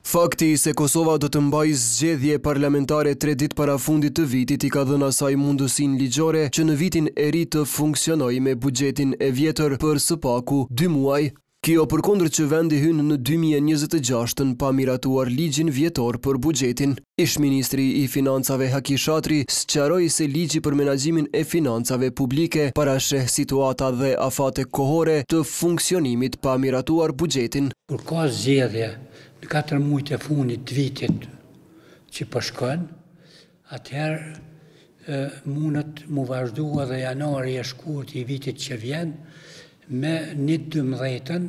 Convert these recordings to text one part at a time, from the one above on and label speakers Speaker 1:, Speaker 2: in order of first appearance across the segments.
Speaker 1: Fakti se Kosova do të mbajë zgjedhje parlamentare 3 ditë para fundit të vitit i ka dhënë asaj mundësinë ligjore që në vitin e ri të funksionojë me buxhetin e vjetër për së paku 2 muaj. Kjo përkundër që vendi hyn në 2026 pa miratuar ligjin vjetor për buxhetin. Ish-ministri i financave Haki Shatri sqaroi se ligji për menaxhimin e financave publike parasheh situata dhe afate kohore të funksionimit pa miratuar buxhetin.
Speaker 2: Kur ka zgjedhje në 4 muajt e fundit të vitit që po shkon, atëherë mundet mu vazhdu edhe janari e shkurt i vitit që vjen me 1/12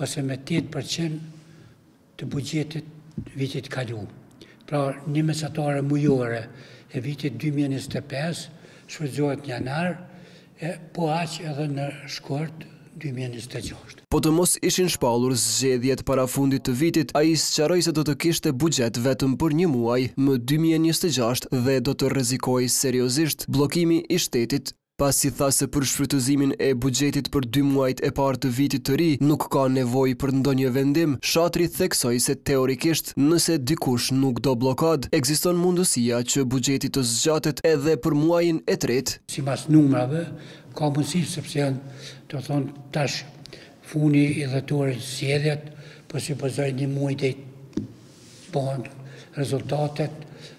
Speaker 2: ose me 8% të buxhetit vitit kalu. Pra një mesatare mujore e vitit 2025 shfrytëzohet në janar, po aq edhe në shkurt 2026.
Speaker 1: Po të mos ishin shpallur zgjedhjet para fundit të vitit, ai sqaroi se do të kishte buxhet vetëm për 1 muaj më 2026 dhe do të rrezikojë seriozisht bllokimi i shtetit. Pasi tha se për shfrytëzimin e buxhetit për 2 muajt e parë të vitit të ri nuk ka nevojë për ndonjë vendim, Shatri theksoi se teorikisht nëse dikush nuk do bllokad, ekziston mundësia që buxheti të zgjatet edhe për muajin e tretë.
Speaker 2: Sipas numrave, ka mundësi sepse janë, të thonë tash funi i dhëtorit zgjedhjet, po supozoj 1 muaj dhe bëhen rezultatet,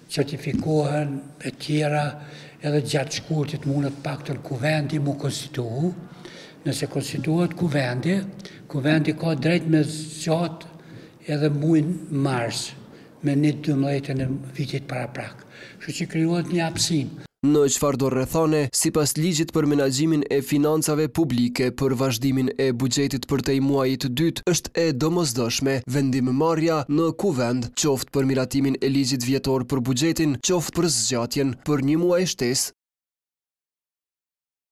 Speaker 2: certifikohen e tjera, edhe gjatë shkurtit mundet paktën kuvendi mu konstituu. Nëse konstituohet kuvendi ka drejt me zgjat edhe muajin mars me 1/12 e vitit paraprak. Kështu që krijohet një hapësinë.
Speaker 1: Në çfarëdo rrethone, sipas ligjit për menaxhimin e financave publike për vazhdimin e buxhetit për te muajit të dytë, është e domosdoshme vendimmarrja në kuvend, qoftë për miratimin e ligjit vjetor për buxhetin, qoftë për zgjatjen për 1 muaj shtesë.